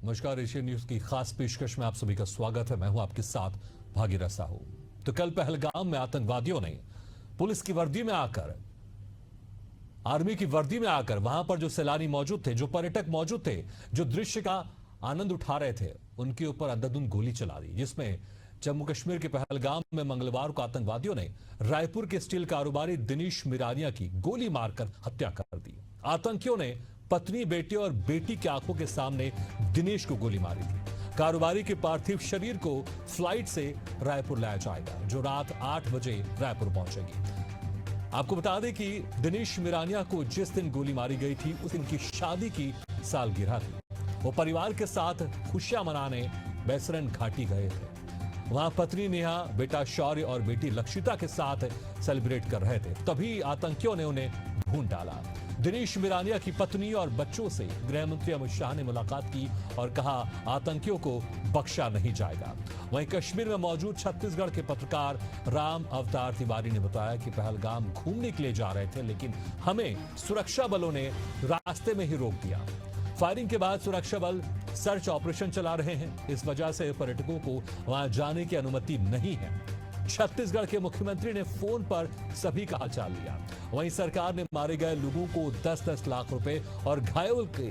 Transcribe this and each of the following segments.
नमस्कार, Asian news की खास पेशकश में आप सभी का स्वागत है। मैं हूं आपके साथ भागीरथ साहू। तो कल पहलगाम में आतंकवादियों ने पुलिस की वर्दी में आकर, आर्मी की वर्दी में आकर वहां पर जो सैलानी मौजूद थे, जो पर्यटक मौजूद थे, जो दृश्य का आनंद उठा रहे थे, उनके ऊपर अंधाधुंध गोली चला दी, जिसमें जम्मू कश्मीर के पहलगाम में मंगलवार को आतंकवादियों ने रायपुर के स्टील कारोबारी दिनेश मिरानिया की गोली मारकर हत्या कर दी। आतंकियों ने पत्नी, बेटे और बेटी की आंखों के सामने दिनेश को गोली मारी थी। कारोबारी के पार्थिव शरीर को फ्लाइट से रायपुर लाया जाएगा, जो रात 8 बजे रायपुर पहुंचेगी। आपको बता दें कि दिनेश मिरानिया को जिस दिन गोली मारी गई थी, उस दिन की शादी की सालगिरह थी। वो परिवार के साथ खुशियां मनाने बैसरन घाटी गए थे। वहां पत्नी नेहा, बेटा शौर्य और बेटी लक्षिता के साथ सेलिब्रेट कर रहे थे। तभी आतंकियों ने उन्हें ढूंढ डाला। दिनेश मिरानिया की पत्नी और बच्चों से गृह मंत्री अमित शाह ने मुलाकात की और कहा, आतंकियों को बख्शा नहीं जाएगा। वहीं कश्मीर में मौजूद छत्तीसगढ़ के पत्रकार राम अवतार तिवारी ने बताया कि पहलगाम घूमने के लिए जा रहे थे, लेकिन हमें सुरक्षा बलों ने रास्ते में ही रोक दिया। फायरिंग के बाद सुरक्षा बल सर्च ऑपरेशन चला रहे हैं। इस वजह से पर्यटकों को वहां जाने की अनुमति नहीं है। छत्तीसगढ़ के मुख्यमंत्री ने फोन पर सभी का हालचाल लिया। वहीं सरकार ने मारे गए लोगों को 10-10 लाख रुपए और घायल के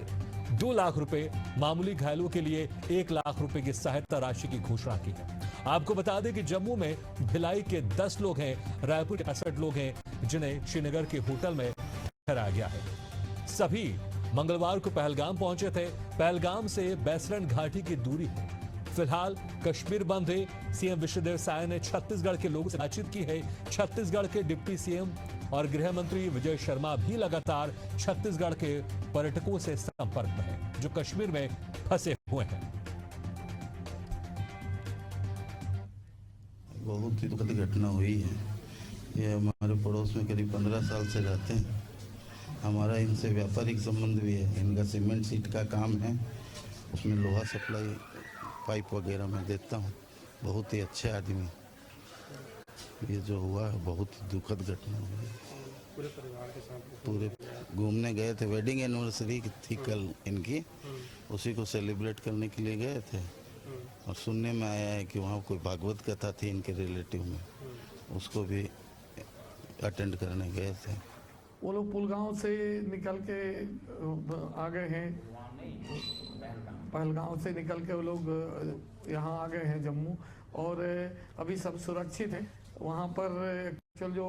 2 लाख रुपए, मामूली घायलों के लिए 1 लाख रुपए की सहायता राशि की घोषणा की है। आपको बता दें कि जम्मू में भिलाई के 10 लोग हैं, रायपुर के 65 लोग हैं, जिन्हें श्रीनगर के होटल में ठहराया गया है। सभी मंगलवार को पहलगाम पहुंचे थे। पहलगाम से बैसरन घाटी की दूरी है। फिलहाल कश्मीर बंद है। सीएम विष्णुदेव साय ने छत्तीसगढ़ के लोगों से बातचीत की है। छत्तीसगढ़ के डिप्टी सीएम और गृह मंत्री विजय शर्मा भी लगातार छत्तीसगढ़ के पर्यटकों से संपर्क में हैं, जो कश्मीर में फंसे हुए हैं। बहुत ही दुखद घटना हुई है। ये हमारे पड़ोस में करीब 15 साल से रहते हैं। हमारा इनसे व्यापारिक संबंध भी है। इनका सीमेंट सीट का काम है, उसमें लोहा सप्लाई, पाइप वगैरह मैं देता हूँ। बहुत ही अच्छे आदमी। ये जो हुआ है बहुत ही दुखद घटना हुई है। पूरे परिवार के साथ पूरे घूमने गए थे। वेडिंग एनिवर्सरी थी कल इनकी, उसी को सेलिब्रेट करने के लिए गए थे। और सुनने में आया है कि वहाँ कोई भागवत कथा थी इनके रिलेटिव में, उसको भी अटेंड करने गए थे। वो लोग पुलगांव से निकल के आ गए हैं। पहलगांव से निकल के वो लोग यहाँ आ गए हैं जम्मू, और अभी सब सुरक्षित हैं। वहाँ पर एक्चुअल जो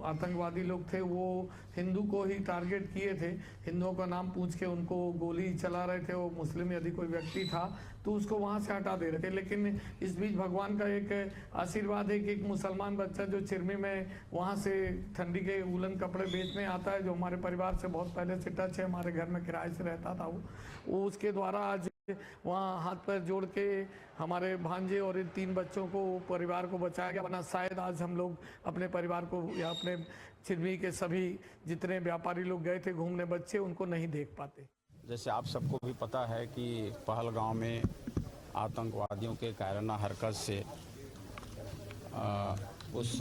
आतंकवादी लोग थे वो हिंदू को ही टारगेट किए थे। हिंदुओं का नाम पूछ के उनको गोली चला रहे थे। वो मुस्लिम यदि कोई व्यक्ति था तो उसको वहाँ से हटा दे रहे थे। लेकिन इस बीच भगवान का एक आशीर्वाद है कि एक मुसलमान बच्चा जो चिरमी में वहाँ से ठंडी के वूलन कपड़े बेचने आता है, जो हमारे परिवार से बहुत पहले से टच है, हमारे घर में किराए से रहता था, वो उसके द्वारा आज वहाँ हाथ पैर जोड़ के हमारे भांजे और इन 3 बच्चों को, परिवार को बचाया गया। वरना शायद आज हम लोग अपने परिवार को या अपने चिरमी के सभी जितने व्यापारी लोग गए थे घूमने, बच्चे, उनको नहीं देख पाते। जैसे आप सबको भी पता है कि पहलगाम में आतंकवादियों के कायराना हरकत से उस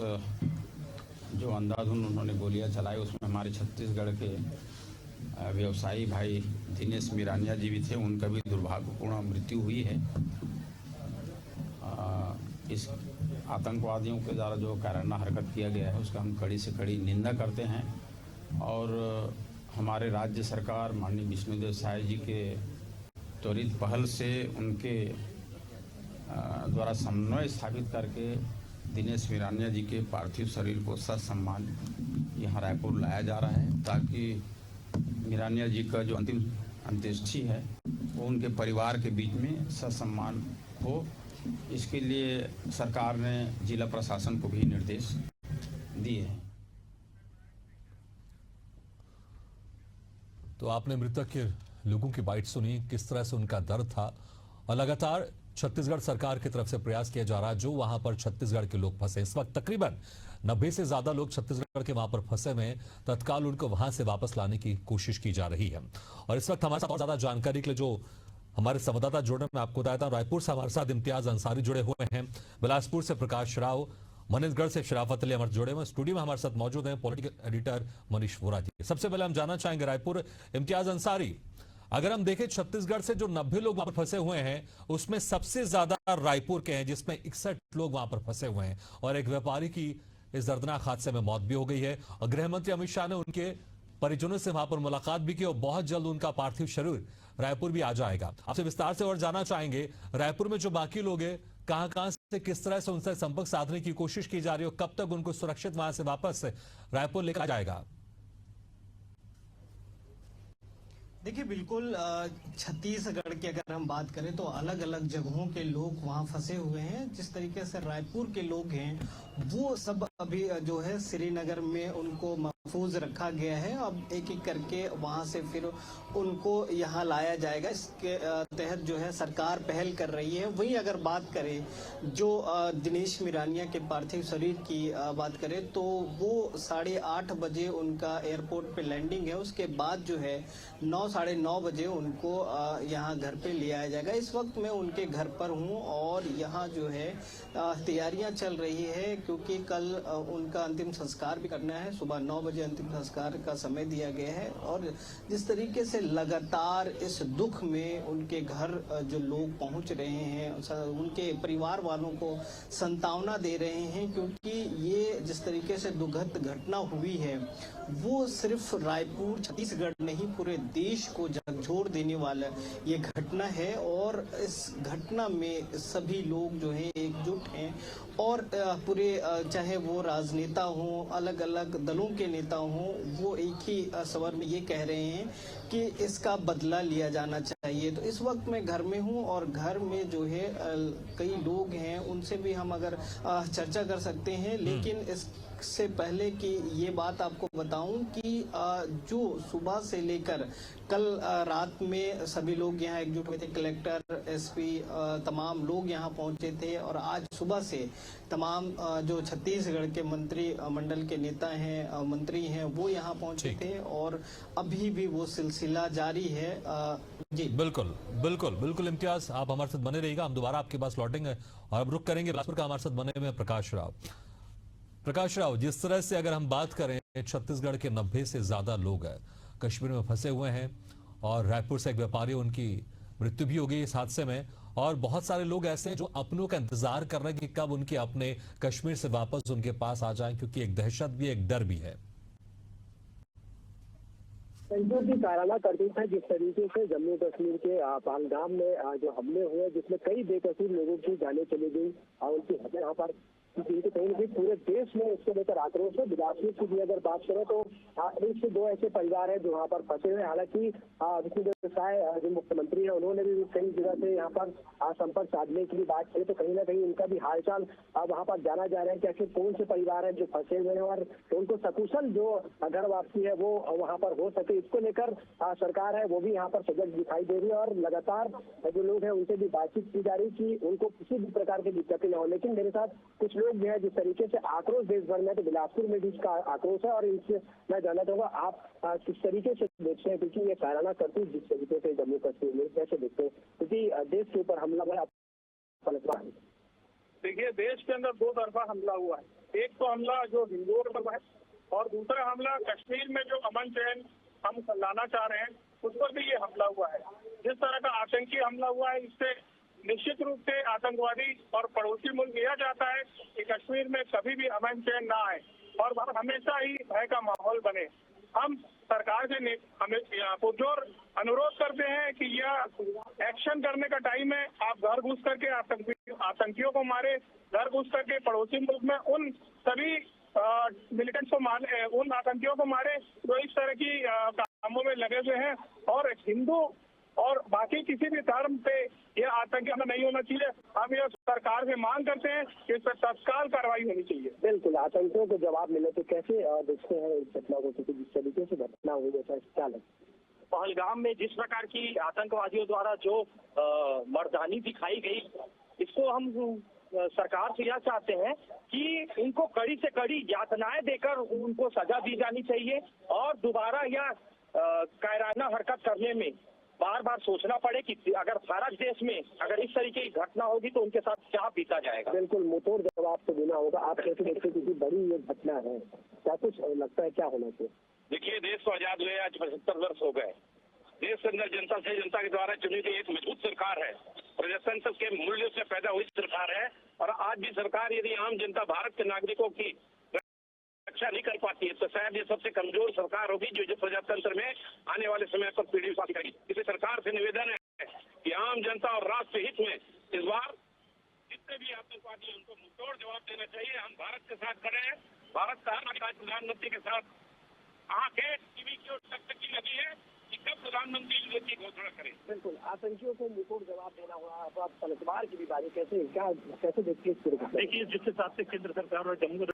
जो अंधाधुंध उन्होंने गोलियां चलाई, उसमें हमारे छत्तीसगढ़ के व्यवसायी भाई दिनेश मिरानिया जी भी थे। उनका भी दुर्भाग्यपूर्ण मृत्यु हुई है। इस आतंकवादियों के द्वारा जो कायराना हरकत किया गया है उसका हम कड़ी से कड़ी निंदा करते हैं। और हमारे राज्य सरकार माननीय विष्णुदेव साय जी के त्वरित पहल से उनके द्वारा समन्वय स्थापित करके दिनेश मिरानिया जी के पार्थिव शरीर को ससम्मान यहाँ रायपुर लाया जा रहा है, ताकि मिरानिया जी का जो अंतिम अंत्येष्टि है वो उनके परिवार के बीच में ससम्मान हो। इसके लिए सरकार ने जिला प्रशासन को भी निर्देश दिए हैं। तो आपने मृतक के लोगों की बाइट सुनी, किस तरह से उनका दर्द था। और लगातार छत्तीसगढ़ सरकार की तरफ से प्रयास किया जा रहा है, जो वहां पर छत्तीसगढ़ के लोग फंसे। इस वक्त तकरीबन 90 से ज्यादा लोग छत्तीसगढ़ के वहां पर फंसे हुए हैं। तत्काल उनको वहां से वापस लाने की कोशिश की जा रही है। और इस वक्त हमारे साथ और ज्यादा जानकारी के लिए जो हमारे संवाददाता जुड़े, मैं आपको बताया था, रायपुर से हमारे साथ इम्तियाज अंसारी जुड़े हुए हैं, बिलासपुर से प्रकाश राव, मनीषगढ़ से शराफत अली अमर जुड़े हुए। स्टूडियो में हमारे साथ मौजूद हैं पॉलिटिकल एडिटर मनीष वोरा जी। सबसे पहले हम जानना चाहेंगे रायपुर, इम्तियाज अंसारी, अगर हम देखें छत्तीसगढ़ से जो 90 लोग वहां पर फंसे हुए हैं उसमें सबसे ज्यादा रायपुर के हैं जिसमें 61 लोग वहां पर फंसे हुए हैं और एक व्यापारी की इस दर्दनाक हादसे में मौत भी हो गई है। और गृह मंत्री अमित शाह ने उनके परिजनों से वहां पर मुलाकात भी की और बहुत जल्द उनका पार्थिव शरीर रायपुर भी आ जाएगा। आपसे विस्तार से और जानना चाहेंगे रायपुर में जो बाकी लोग हैं कहां से किस तरह से उनसे संपर्क साधने की कोशिश की जा रही है, कब तक उनको सुरक्षित वहां से वापस रायपुर लेकर जाएगा? देखिए बिल्कुल छत्तीसगढ़ की अगर हम बात करें तो अलग अलग जगहों के लोग वहाँ फंसे हुए हैं। जिस तरीके से रायपुर के लोग हैं वो सब अभी जो है श्रीनगर में उनको महफूज रखा गया है। अब एक एक करके वहाँ से फिर उनको यहाँ लाया जाएगा। इसके तहत जो है सरकार पहल कर रही है। वहीं अगर बात करें जो दिनेश मिरानिया के पार्थिव शरीर की बात करें तो वो 8:30 बजे उनका एयरपोर्ट पे लैंडिंग है। उसके बाद जो है 9-9:30 बजे उनको यहाँ घर पे ले आया जाएगा। इस वक्त मैं उनके घर पर हूँ और यहाँ जो है तैयारियां चल रही है क्योंकि कल उनका अंतिम संस्कार भी करना है। सुबह 9 बजे अंतिम संस्कार का समय दिया गया है और जिस तरीके से लगातार इस दुख में उनके घर जो लोग पहुंच रहे हैं उनके परिवार वालों को सांत्वना दे रहे हैं क्योंकि ये जिस तरीके से दुखद घटना हुई है वो सिर्फ रायपुर छत्तीसगढ़ नहीं पूरे देश को झकझोर देने वाला ये घटना है। और इस घटना में सभी लोग जो हैं एकजुट हैं और पूरे चाहे वो राजनेता हों अलग अलग दलों के नेता हों वो एक ही स्वर में ये कह रहे हैं कि इसका बदला लिया जाना चाहिए। तो इस वक्त मैं घर में हूं और घर में जो है कई लोग हैं उनसे भी हम अगर चर्चा कर सकते हैं। लेकिन इससे पहले कि ये बात आपको बताऊं कि जो सुबह से लेकर कल रात में सभी लोग यहाँ एकजुट हुए थे। कलेक्टर एसपी तमाम लोग यहाँ पहुंचे थे और आज सुबह से तमाम जो छत्तीसगढ़ के मंत्री मंडल के नेता हैं मंत्री हैं वो यहाँ पहुंचे थे और अभी भी वो सिलसिला जारी है। जी बिल्कुल बिल्कुल बिल्कुल इम्तियाज, आप हमारे साथ बने रहिएगा, हम दोबारा आपके पास लौटेंगे और अब रुक करेंगे बिलासपुर का। हमारे साथ बने हुए प्रकाश राव, जिस तरह से अगर हम बात करें छत्तीसगढ़ के 90 से ज्यादा लोग हैं कश्मीर में फंसे हुए हैं और रायपुर से एक व्यापारी उनकी मृत्यु भी हो गई इस हादसे में और बहुत सारे लोग ऐसे हैं जो अपनों का इंतजार कर रहे हैं कि कब उनके अपने कश्मीर से वापस उनके पास आ जाएं क्योंकि एक दहशत भी एक डर भी है। संजू की काराना करतूत है जिस तरीके से जम्मू कश्मीर के पहलगाम में जो हमले हुए जिसमें कई बेकसूर लोगों की जानें चली गई और उनकी हत्या यहाँ पर कहीं ना कहीं पूरे देश में इसको लेकर आक्रोश है। बिलासपुर की भी अगर बात करें तो एक से दो ऐसे परिवार हैं जो वहाँ पर फंसे हुए। हालांकि विष्णुदेव साय जो मुख्यमंत्री है उन्होंने भी कई जगह से यहाँ पर संपर्क साधने की बात की तो कहीं ना कहीं उनका भी हालचाल वहाँ पर जाना जा रहा है कि आखिर कौन से परिवार हैं जो फंसे हुए हैं और उनको सकुशल जो घर वापसी है वो वहाँ पर हो सके। इसको लेकर सरकार है वो भी यहाँ पर सजग दिखाई दे रही है और लगातार जो लोग हैं उनसे भी बातचीत की जा रही कि उनको किसी भी प्रकार की दिक्कतें न हो। लेकिन मेरे साथ कुछ लोग जो है जिस तरीके से आक्रोश देश भर में तो बिलासपुर में भी इसका आक्रोश है और इससे मैं जानना चाहूंगा आप किस तरीके से देखते हैं क्योंकि ये काराना करती जिस तरीके से जम्मू कश्मीर में कैसे देखते हैं क्योंकि देश के ऊपर हमला हुआ है। देखिए देश के अंदर दो तरफा हमला हुआ है। एक तो हमला जो हिंदुओं पर है और दूसरा हमला कश्मीर में जो अमन चैन हम लाना चाह रहे हैं उस पर भी ये हमला हुआ है। जिस तरह का आतंकी हमला हुआ है इससे निश्चित रूप से आतंकवादी और पड़ोसी मुल्क यह चाहता है कि कश्मीर में कभी भी अमन चैन ना आए और हमेशा ही भय का माहौल बने। हम सरकार से पुरजोर अनुरोध करते हैं कि यह एक्शन करने का टाइम है। आप घर घुस करके आतंकियों को मारे, घर घुस करके पड़ोसी मुल्क में उन सभी मिलिटेंट्स को मारे, उन आतंकियों को मारे जो इस तरह की कामों में लगे हुए हैं और हिंदू और बाकी किसी भी धर्म पे यह आतंकी हमला नहीं होना चाहिए। हम यह सरकार से मांग करते हैं कि इस पर तत्काल कार्रवाई होनी चाहिए। बिल्कुल, आतंकियों को जवाब मिले तो कैसे देखते हैं इस घटना को क्योंकि जिस तरीके से घटना हुई है क्या लगता है पहलगाम में जिस प्रकार की आतंकवादियों द्वारा जो मर्दानी दिखाई गई इसको हम सरकार से यह चाहते हैं कि इनको कड़ी से कड़ी यातनाएं देकर उनको सजा दी जानी चाहिए और दोबारा यह कायराना हरकत करने में बार बार सोचना पड़े कि अगर भारत देश में अगर इस तरीके की घटना होगी तो उनके साथ क्या बीता जाएगा। बिल्कुल मुंहतोड़ जवाब तो देना होगा। आप कैसे देखते क्योंकि बड़ी ये घटना है क्या कुछ लगता है क्या होना चाहिए? देखिए देश को आजाद हुए आज 75 वर्ष हो गए देश के अंदर जनता से, जनता के द्वारा चुनी गई एक मजबूत सरकार है, प्रजातंत्र के मूल्यों से पैदा हुई सरकार है। और आज भी सरकार यदि आम जनता, भारत के नागरिकों की रक्षा नहीं कर पाती है तो शायद ये सबसे कमजोर सरकार होगी जो प्रजातंत्र में आने वाले समय पर पीढ़ी शासन करेगी। इसलिए सरकार से निवेदन है कि आम जनता और राष्ट्र हित में इस बार जितने भी आतंकवादी हैं उनको मुंहतोड़ जवाब देना चाहिए। हम भारत के साथ खड़े हैं। भारत का हर नागरिक प्रधानमंत्री के साथ आंखें टीवी की ओर टकटकी लगी है कि कब प्रधानमंत्री की घोषणा करें। बिल्कुल, आतंकियों को मुंहतोड़ जवाब देना होगा। अब आप पलटवार की भी बारी कैसे देखिए इस पूरे को? देखिए, जिस हिसाब से केंद्र सरकार और जम्मू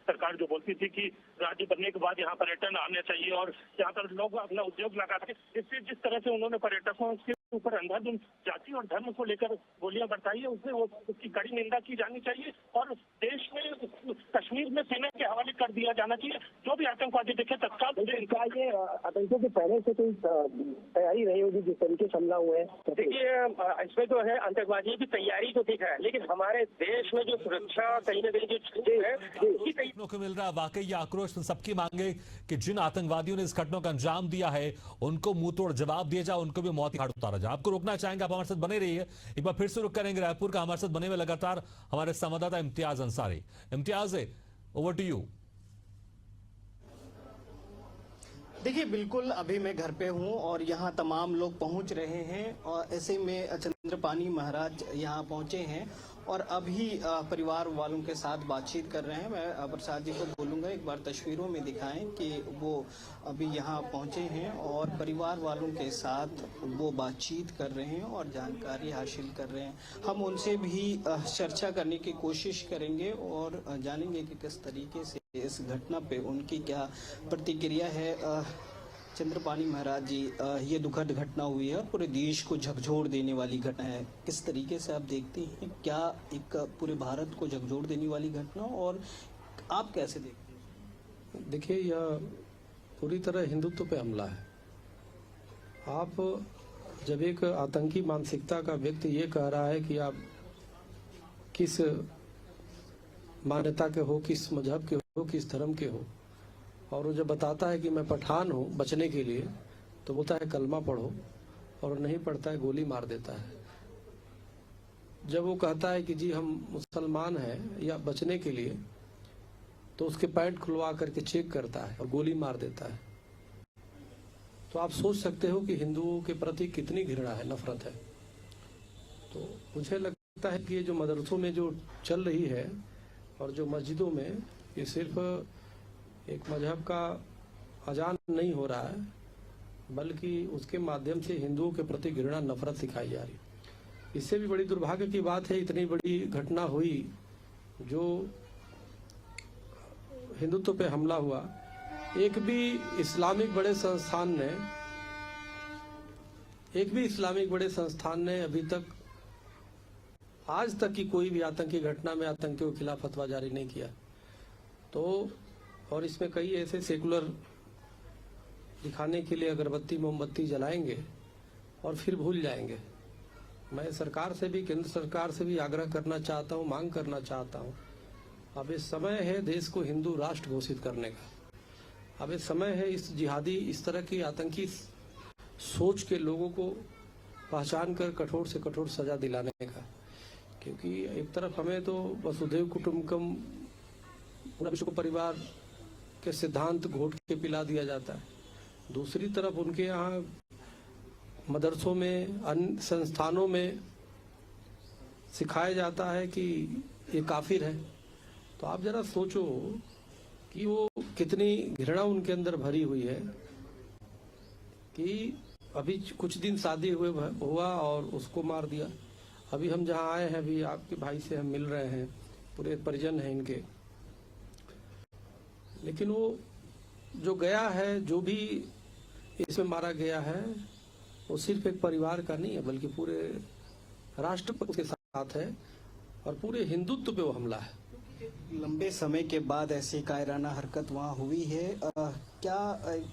सरकार जो बोलती थी कि राज्य बनने के बाद यहाँ पर्यटन आने चाहिए और यहाँ पर लोग अपना उद्योग लगा सके, इससे जिस तरह से उन्होंने पर्यटकों के ऊपर अंधाधुंध जाति और धर्म को लेकर गोलियां बरसाई है, उसकी कड़ी निंदा की जानी चाहिए और देश में कश्मीर में सेना के हवाले कर दिया जाना चाहिए। जो भी आतंकवादी देखे तत्काल ये आतंकियों के पहले से कोई तैयारी रही होगी जिस तरीके से हमला हुआ है? देखिए, इसमें जो है आतंकवादियों की तैयारी तो ठीक है, लेकिन हमारे देश में जो सुरक्षा कहीं न कहीं जो चीजें है को मिल रहा है। वाकई ये आक्रोश सबकी मांगे कि जिन आतंकवादियों ने इस घटना का अंजाम दिया है उनको मुंहतोड़ जवाब दिया जाए, उनको भी मौत की घाट उतारा जाए। आपको रोकना चाहेंगे, आप हमारे साथ बने रहिए। एक बार फिर से रुक करेंगे रायपुर का, हमारे साथ बने हुए लगातार हमारे संवाददाता Imtiaz Ansari. Imtiaz, over to you. देखिए, बिल्कुल अभी मैं घर पे हूँ और यहाँ तमाम लोग पहुँच रहे हैं और ऐसे में चंद्रपानी महाराज यहाँ पहुँचे हैं और अभी परिवार वालों के साथ बातचीत कर रहे हैं। मैं प्रसाद जी को बोलूँगा एक बार तस्वीरों में दिखाएं कि वो अभी यहाँ पहुँचे हैं और परिवार वालों के साथ वो बातचीत कर रहे हैं और जानकारी हासिल कर रहे हैं। हम उनसे भी चर्चा करने की कोशिश करेंगे और जानेंगे कि किस तरीके से इस घटना पे उनकी क्या प्रतिक्रिया है। चंद्रपानी महाराज जी, ये दुखद घटना हुई है और पूरे देश को झकझोर देने वाली घटना है। किस तरीके से आप देखते हैं, क्या एक पूरे भारत को झकझोर देने वाली घटना और आप कैसे देखते हैं? देखिए, यह पूरी तरह हिंदुत्व पे हमला है। आप जब एक आतंकी मानसिकता का व्यक्ति ये कह रहा है कि आप किस मान्यता के हो, किस मजहब के हो, किस धर्म के हो, और वो जब बताता है कि मैं पठान हूँ बचने के लिए, तो बोलता है कलमा पढ़ो, और नहीं पढ़ता है गोली मार देता है। जब वो कहता है कि जी हम मुसलमान हैं या बचने के लिए, तो उसके पैंट खुलवा करके चेक करता है और गोली मार देता है। तो आप सोच सकते हो कि हिंदुओं के प्रति कितनी घृणा है, नफरत है। तो मुझे लगता है कि ये जो मदरसों में जो चल रही है और जो मस्जिदों में, ये सिर्फ एक मजहब का अजान नहीं हो रहा है, बल्कि उसके माध्यम से हिंदुओं के प्रति घृणा, नफरत सिखाई जा रही है। इससे भी बड़ी दुर्भाग्य की बात है, इतनी बड़ी घटना हुई जो हिंदुत्व पे हमला हुआ, एक भी इस्लामिक बड़े संस्थान ने अभी तक, आज तक की कोई भी आतंकी घटना में आतंकियों के खिलाफ फतवा जारी नहीं किया। तो और इसमें कई ऐसे सेकुलर दिखाने के लिए अगरबत्ती मोमबत्ती जलाएंगे और फिर भूल जाएंगे। मैं सरकार से भी, केंद्र सरकार से भी आग्रह करना चाहता हूँ, मांग करना चाहता हूँ, अब इस समय है देश को हिंदू राष्ट्र घोषित करने का। अब इस समय है इस जिहादी, इस तरह की आतंकी सोच के लोगों को पहचान कर कठोर से कठोर सजा दिलाने का। क्योंकि एक तरफ हमें तो वसुधैव कुटुंबकम, पूरा विश्व को परिवार के सिद्धांत घोट के पिला दिया जाता है, दूसरी तरफ उनके यहाँ मदरसों में, अन्य संस्थानों में सिखाया जाता है कि ये काफिर है। तो आप जरा सोचो कि वो कितनी घृणा उनके अंदर भरी हुई है कि अभी कुछ दिन शादी हुआ और उसको मार दिया। अभी हम जहाँ आए हैं, अभी आपके भाई से हम मिल रहे हैं, पूरे परिजन हैं इनके, लेकिन वो जो गया है, जो भी इसमें मारा गया है, वो सिर्फ एक परिवार का नहीं है, बल्कि पूरे राष्ट्र के साथ है और पूरे हिंदुत्व पे वो हमला है। लंबे समय के बाद ऐसी कायराना हरकत वहाँ हुई है। क्या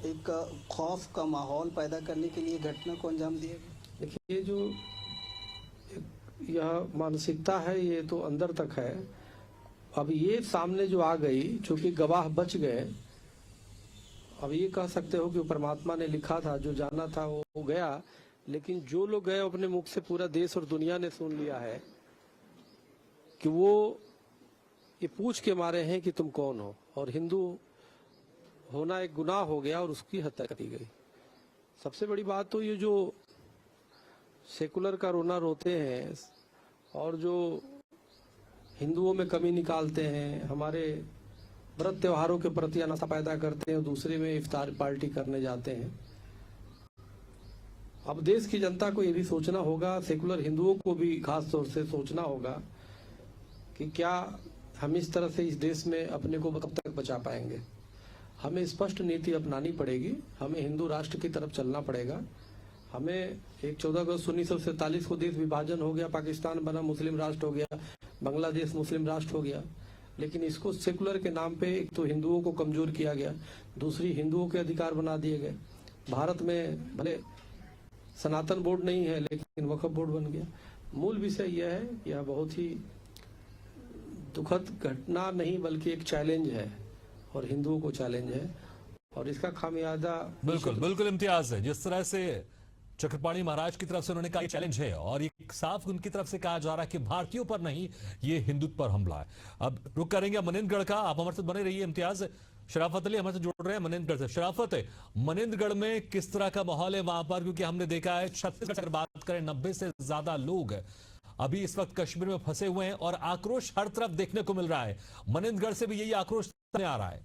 एक खौफ का माहौल पैदा करने के लिए घटना को अंजाम दिया गया? देखिए, जो यह मानसिकता है, ये तो अंदर तक है। अब ये सामने जो आ गई, चूंकि गवाह बच गए अब ये कह सकते हो कि परमात्मा ने लिखा था, जो जाना था वो गया, लेकिन जो लोग गए अपने मुख से पूरा देश और दुनिया ने सुन लिया है कि वो ये पूछ के मारे हैं कि तुम कौन हो, और हिंदू होना एक गुनाह हो गया और उसकी हत्या कर दी गई। सबसे बड़ी बात तो ये जो सेकुलर का रोना रोते हैं और जो हिंदुओं में कमी निकालते हैं, हमारे व्रत त्योहारों के प्रति अनास्था पैदा करते हैं और दूसरे में इफ्तार पार्टी करने जाते हैं। अब देश की जनता को ये भी सोचना होगा, सेकुलर हिंदुओं को भी खास तौर से सोचना होगा कि क्या हम इस तरह से इस देश में अपने को कब तक बचा पाएंगे। हमें स्पष्ट नीति अपनानी पड़ेगी, हमें हिंदू राष्ट्र की तरफ चलना पड़ेगा। हमें 14 अगस्त 1947 को देश विभाजन हो गया, पाकिस्तान बना, मुस्लिम राष्ट्र हो गया, बांग्लादेश मुस्लिम राष्ट्र हो गया, लेकिन इसको सेकुलर के नाम पे एक तो हिंदुओं को कमजोर किया गया, दूसरी हिंदुओं के अधिकार बना दिए गए। भारत में भले सनातन बोर्ड नहीं है लेकिन वक्फ बोर्ड बन गया। मूल विषय यह है, यह बहुत ही दुखद घटना नहीं बल्कि एक चैलेंज है और हिंदुओं को चैलेंज है, और इसका खामियाजा बिल्कुल बिल्कुल इम्तियाज है। जिस तरह से चक्रपाणी महाराज की तरफ से उन्होंने कहा ये चैलेंज है, और ये साफ उनकी तरफ से कहा जा रहा है कि भारतीयों पर नहीं, ये हिंदुत्व पर हमला है। अब रुक करेंगे मनेंद्रगढ़ का, आप हमारे साथ बने रहिए। इम्तियाज, शराफत अली हमारे से जुड़ रहे हैं मनेंद्रगढ़ से। शराफत, मनेंद्रगढ़ में किस तरह का माहौल है वहां पर, क्योंकि हमने देखा है छत्तीसगढ़ अगर बात करें 90 से ज्यादा लोग अभी इस वक्त कश्मीर में फंसे हुए हैं और आक्रोश हर तरफ देखने को मिल रहा है। मनेंद्रगढ़ से भी यही आक्रोश सामने आ रहा है।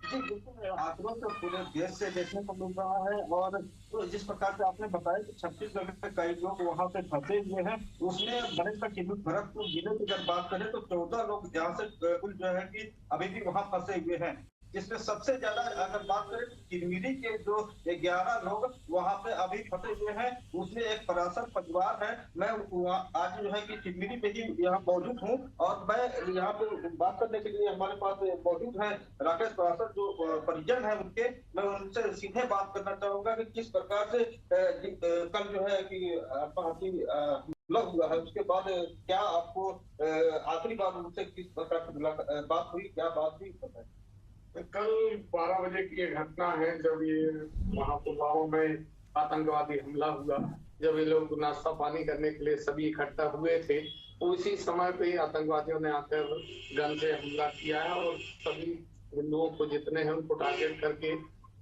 जी बिल्कुल, आक्रोश तो पूरे देश से देखने को मिल रहा है। और तो जिस प्रकार से आपने बताया कि छत्तीसगढ़ में कई लोग वहां पे फंसे हुए हैं, उसमें भरतपुर जिले की अगर बात करें तो 14 लोग जहाँ से कुल जो है कि अभी भी वहां फंसे हुए हैं। जिसमें सबसे ज्यादा अगर बात करें तो किरमिरी के जो 11 लोग वहां पे अभी फंसे हुए हैं, उसमें एक परासर परिवार है। मैं आज जो है कि किरमिरी पे ही यहाँ मौजूद हूँ, और मैं यहाँ पे बात करने के लिए हमारे पास मौजूद है राकेश परासर जो परिजन है उनके। मैं उनसे सीधे बात करना चाहूंगा कि किस प्रकार से कल जो है कि हमला हुआ है, उसके बाद क्या आपको आखिरी बार उनसे किस प्रकार से बात हुई, क्या बात हुई बताएं। कल 12 बजे की ये घटना है, जब ये वहाँ पुलवामा में आतंकवादी हमला हुआ। जब ये लोग नाश्ता पानी करने के लिए सभी इकट्ठा हुए थे, तो उसी समय पे ही आतंकवादियों ने आकर गन से हमला किया है और सभी हिंदुओं को जितने हैं उनको टारगेट करके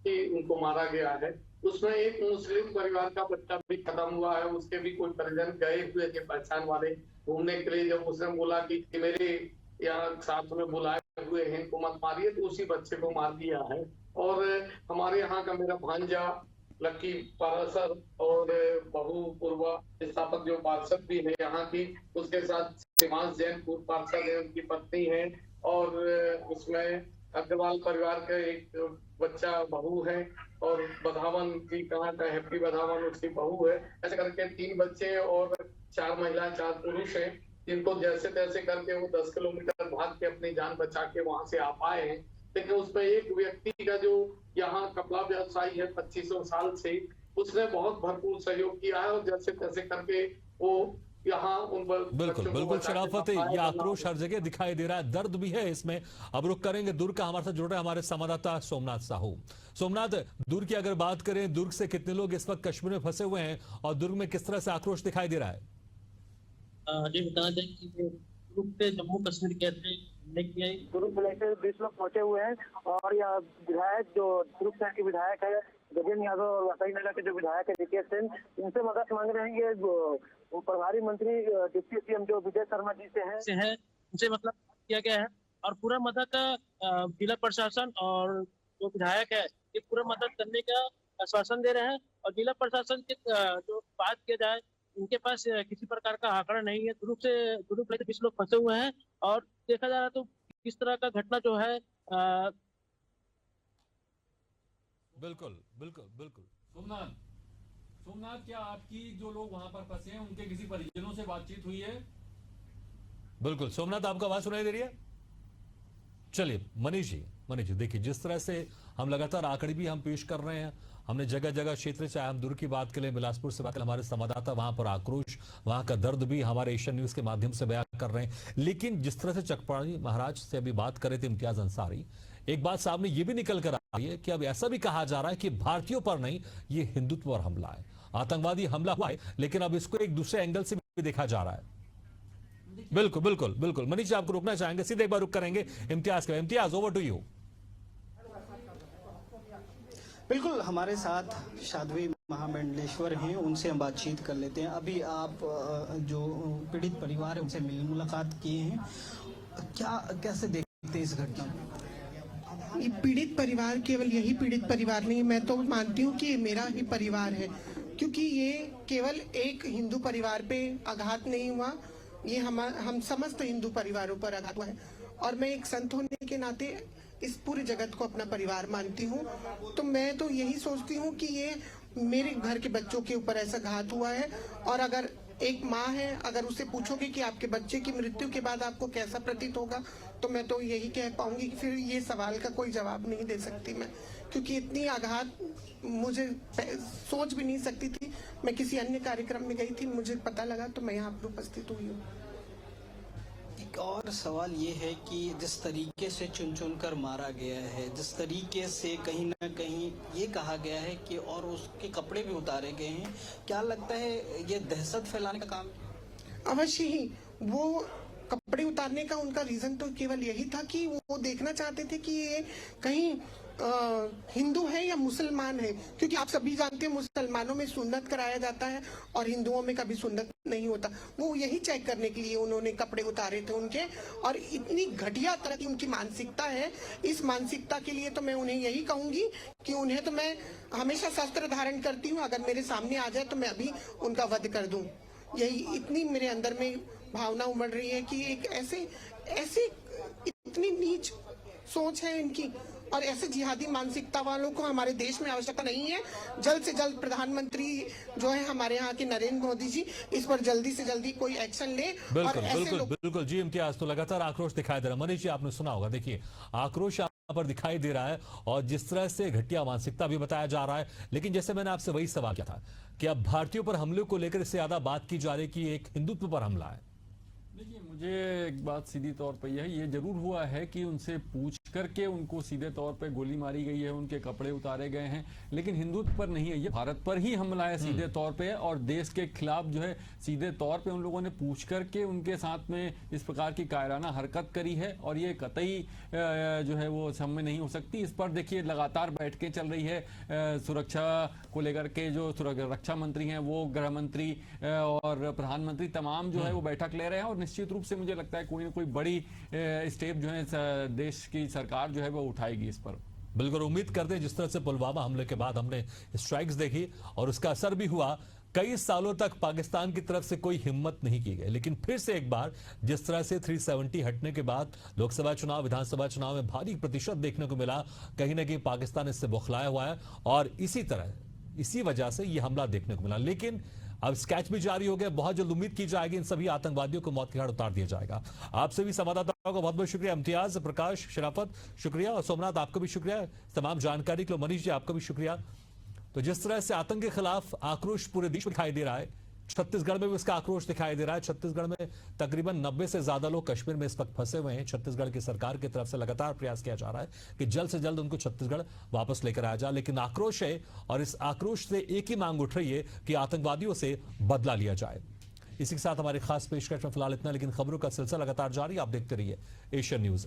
ही उनको मारा गया है। उसमें एक मुस्लिम परिवार का बच्चा भी खत्म हुआ है, उसके भी कोई परिजन गए हुए थे पहचान वाले घूमने के लिए। जब उसने बोला कि मेरे यहाँ साथ में बुलाए हुए हैं इनको मत मारिए, तो उसी बच्चे को मार दिया है। और हमारे यहाँ का मेरा भांजा लक्की पारासर और बहू पूर्वा स्थापक जो पार्षद भी है यहाँ की, उसके साथ सीमांश जैन पूर्व पार्षद है, उनकी पत्नी है, और उसमें अग्रवाल परिवार का एक बच्चा बहू है, और बधावन की कहाँ का हैप्पी बधावन उसकी बहू है। ऐसे करके 3 बच्चे और 4 महिलाएं 4 पुरुष हैं, जिनको जैसे तैसे करके वो 10 किलोमीटर भाग के अपनी जान बचा के वहां से आ पाए हैं। लेकिन उसमें एक व्यक्ति का जो यहाँ कपड़ा व्यवसायी है 2500 साल से, उसने बहुत भरपूर सहयोग किया है और जैसे तैसे करके वो यहाँ उन बिल्कुल बिल्कुल शराफत, ये आक्रोश हर जगह दिखाई दे रहा है, दर्द भी है इसमें। अब रुक करेंगे दुर्ग का, हमारे साथ जुड़ रहे हैं हमारे संवाददाता सोमनाथ साहू। सोमनाथ, दुर्ग की अगर बात करें, दुर्ग से कितने लोग इस वक्त कश्मीर में फंसे हुए हैं और दुर्ग में किस तरह से आक्रोश दिखाई दे रहा है? जी बता दें कि दुर्ग से जम्मू कश्मीर कैसे दुर्ग जिले से 20 लोग पहुंचे हुए हैं, और यह विधायक जो दुर्ग शहर के विधायक है गजेंद्र यादव और वाकई नगर के जो विधायक है DK सेन, इनसे मदद मांग रहे हैं। ये प्रभारी मंत्री डिप्टी CM जो विजय शर्मा जी से है उनसे मतलब किया गया है, और पूरा मदद जिला प्रशासन और जो विधायक है ये पूरा मदद करने का आश्वासन दे रहे हैं। और जिला प्रशासन की जो बात किया जाए, इनके पास किसी प्रकार का आंकड़ा नहीं है। दुर्ग 20 लोग फंसे हुए हैं, और देखा जा रहा तो किस तरह का घटना जो है बिल्कुल बिल्कुल बिल्कुल। सोमनाथ, क्या आपकी जो लोग वहां पर फंसे हैं उनके किसी परिजनों से बातचीत हुई है? बिल्कुल सोमनाथ, आपका आवाज सुनाई दे रही है? चलिए मनीष जी देखिए, जिस तरह से हम लगातार आंकड़े भी हम पेश कर रहे हैं, हमने जगह जगह क्षेत्र, चाहे हम दुर्ग की बात करें, बिलासपुर से बात करें, हमारे संवाददाता वहां पर आक्रोश, वहां का दर्द भी हमारे एशियन न्यूज के माध्यम से बयान कर रहे हैं। लेकिन जिस तरह से चक्रपाणी महाराज से अभी बात कर रहे थे इम्तियाज अंसारी, एक बात सामने ये भी निकल कर आ रही है कि अब ऐसा भी कहा जा रहा है कि भारतीयों पर नहीं, ये हिंदुत्व पर हमला है, आतंकवादी हमला हुआ है, लेकिन अब इसको एक दूसरे एंगल से भी देखा जा रहा है। बिल्कुल बिल्कुल बिल्कुल मनीष जी, आपको रुकना चाहेंगे, सीधे एक बार रुक करेंगे इम्तियाज के। Imtiaz, over to you. बिल्कुल, हमारे साथ साध्वी महामंडलेश्वर हैं, उनसे हम बातचीत कर लेते हैं। अभी आप जो पीड़ित परिवार है उनसे मुलाकात किए हैं, क्या कैसे देखते हैं इस घटना को? ये पीड़ित परिवार केवल यही पीड़ित परिवार नहीं, मैं तो मानती हूँ कि ये मेरा ही परिवार है, क्योंकि ये केवल एक हिंदू परिवार पे आघात नहीं हुआ, ये हम समस्त हिंदू परिवारों पर आघात हुआ है। और मैं एक संत होने के नाते इस पूरे जगत को अपना परिवार मानती हूँ। तो मैं तो यही सोचती हूँ कि ये मेरे घर के बच्चों के ऊपर ऐसा घात हुआ है। और अगर एक माँ है, अगर उसे पूछोगे कि आपके बच्चे की मृत्यु के बाद आपको कैसा प्रतीत होगा, तो मैं तो यही कह पाऊंगी कि फिर ये सवाल का कोई जवाब नहीं दे सकती मैं, क्योंकि इतनी आघात मुझे सोच भी नहीं सकती थी। मैं किसी अन्य कार्यक्रम में गई थी, मुझे पता लगा तो मैं यहाँ पर उपस्थित हुई हूँ। एक और सवाल ये है कि जिस तरीके से चुन चुन कर मारा गया है, जिस तरीके से कहीं ना कहीं ये कहा गया है कि और उसके कपड़े भी उतारे गए हैं, क्या लगता है ये दहशत फैलाने का काम है? अवश्य ही। वो कपड़े उतारने का उनका रीजन तो केवल यही था कि वो देखना चाहते थे कि ये कहीं हिंदू है या मुसलमान है, क्योंकि आप सभी जानते हैं मुसलमानों में सुन्नत कराया जाता है और हिंदुओं में कभी सुन्नत नहीं होता। वो यही चेक करने के लिए उन्होंने कपड़े उतारे थे उनके। और इतनी घटिया तरह की उनकी मानसिकता है, इस मानसिकता के लिए तो मैं उन्हें यही कहूंगी कि उन्हें तो मैं हमेशा शस्त्र धारण करती हूँ, अगर मेरे सामने आ जाए तो मैं अभी उनका वध कर दूं। यही इतनी मेरे अंदर में भावना उमड़ रही है कि एक ऐसे इतनी नीच सोच है इनकी, और ऐसे जिहादी मानसिकता वालों को हमारे देश में आवश्यकता नहीं है। जल्द से जल्द प्रधानमंत्री जो है हमारे यहाँ के नरेंद्र मोदी जी, इस पर जल्दी से जल्दी कोई एक्शन ले। बिल्कुल बिल्कुल बिल्कुल जी इम्तियाज, तो लगातार आक्रोश दिखाई दे रहा है। मनीष जी, आपने सुना होगा, देखिए आक्रोश यहाँ पर दिखाई दे रहा है और जिस तरह से घटिया मानसिकता भी बताया जा रहा है। लेकिन जैसे मैंने आपसे वही सवाल किया था कि अब भारतीयों पर हमले को लेकर इससे ज्यादा बात की जा रही है कि एक हिंदुत्व पर हमला है। देखिए, मुझे एक बात सीधी तौर पे ये जरूर हुआ है कि उनसे पूछ करके उनको सीधे तौर पे गोली मारी गई है, उनके कपड़े उतारे गए हैं, लेकिन हिंदुत्व पर नहीं है, ये भारत पर ही हमला है सीधे तौर पे। और देश के खिलाफ जो है सीधे तौर पे उन लोगों ने पूछ करके उनके साथ में इस प्रकार की कायराना हरकत करी है, और ये कतई जो है वो सम्य नहीं हो सकती। इस पर देखिए लगातार बैठकें चल रही है सुरक्षा को लेकर के, जो रक्षा मंत्री हैं वो, गृह मंत्री और प्रधानमंत्री तमाम जो है वो बैठक ले रहे हैं। और निश्चित रूप से मुझे लगता है कोई ना कोई बड़ी स्टेप जो है देश की सरकार जो है वो उठाएगी इस पर। बिल्कुल उम्मीद करते हैं, जिस तरह से पुलवामा हमले के बाद हमने स्ट्राइक्स देखी और उसका असर भी हुआ। कई सालों तक पाकिस्तान की तरफ से कोई हिम्मत नहीं की गई, लेकिन फिर से एक बार जिस तरह से 370 हटने के बाद लोकसभा चुनाव, विधानसभा चुनाव में भारी प्रतिशत देखने को मिला, कहीं ना कहीं पाकिस्तान इससे बौखलाया हुआ है और इसी वजह से यह हमला देखने को मिला। लेकिन अब स्केच भी जारी हो गया, बहुत जल्द उम्मीद की जाएगी इन सभी आतंकवादियों को मौत के घाट उतार दिया जाएगा। आपसे भी संवाददाताओं का बहुत बहुत शुक्रिया, इम्तियाज, प्रकाश, शराफत शुक्रिया, और सोमनाथ आपको भी शुक्रिया तमाम जानकारी के लिए। मनीष जी आपका भी शुक्रिया। तो जिस तरह से आतंक के खिलाफ आक्रोश पूरे देश में दिखाई दे रहा है, छत्तीसगढ़ में भी उसका आक्रोश दिखाई दे रहा है। छत्तीसगढ़ में तकरीबन 90 से ज्यादा लोग कश्मीर में इस वक्त फंसे हुए हैं। छत्तीसगढ़ की सरकार की तरफ से लगातार प्रयास किया जा रहा है कि जल्द से जल्द उनको छत्तीसगढ़ वापस लेकर आया जाए, लेकिन आक्रोश है और इस आक्रोश से एक ही मांग उठ रही है कि आतंकवादियों से बदला लिया जाए। इसी के साथ हमारी खास पेशकश में फिलहाल इतना, लेकिन खबरों का सिलसिला लगातार जारी, आप देखते रहिए एशियन न्यूज।